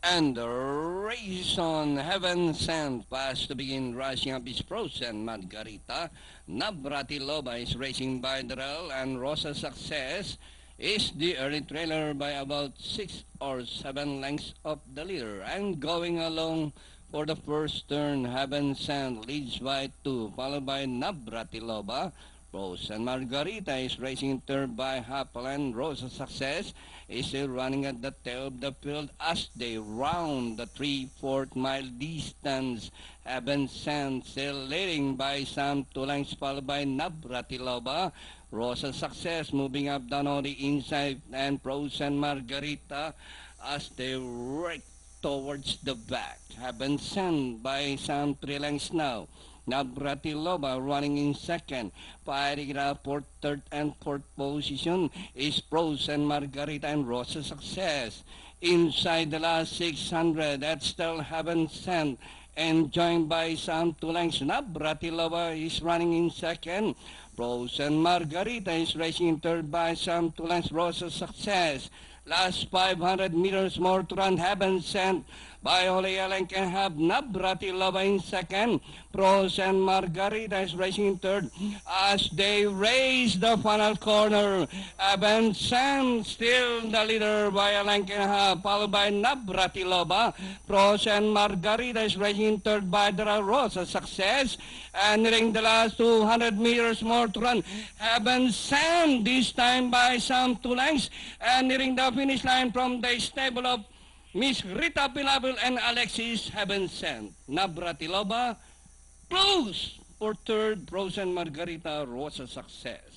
And the race on Heaven Sent fast to begin rushing up his frozen Margarita. Navratilova is racing by Darrell and Rosa Success is the early trailer by about 6 or 7 lengths of the leader. And going along for the first turn, Heaven Sent leads by 2, followed by Navratilova. Rose and Margarita is racing third by Happel, Rosa Success is still running at the tail of the field as they round the 3/4 mile distance. Heaven Sent still leading by some 2 lengths, followed by Navratilova. Rosa Success moving up down on the inside, and Rose and Margarita as they rake towards the back. Heaven Sent by some 3 lengths now. Navratilova running in second. Fighting it out for third and fourth position is Pros and Margarita and Rosa Success. Inside the last 600, that still Heaven Sent. And joined by some 2 lengths. Navratilova is running in second. Pros and Margarita is racing in third by some 2 lengths. Rosa Success. Last 500 meters more to run. Heaven Sent by Ole Allen can have Navratilova in second. Pros and Margarita is racing in third as they race the final corner. Heaven Sent still the leader by a length and a half, followed by Navratilova. Pros and Margarita is racing in third by the Rosa Success. And nearing the last 200 meters more to run. Heaven Sent this time by some 2 lengths. And nearing the finish line from the stable of Miss Rita Pilabel and Alexis Heaven Sent. Navratilova, close for third, Rose and Margarita, Rosa Success.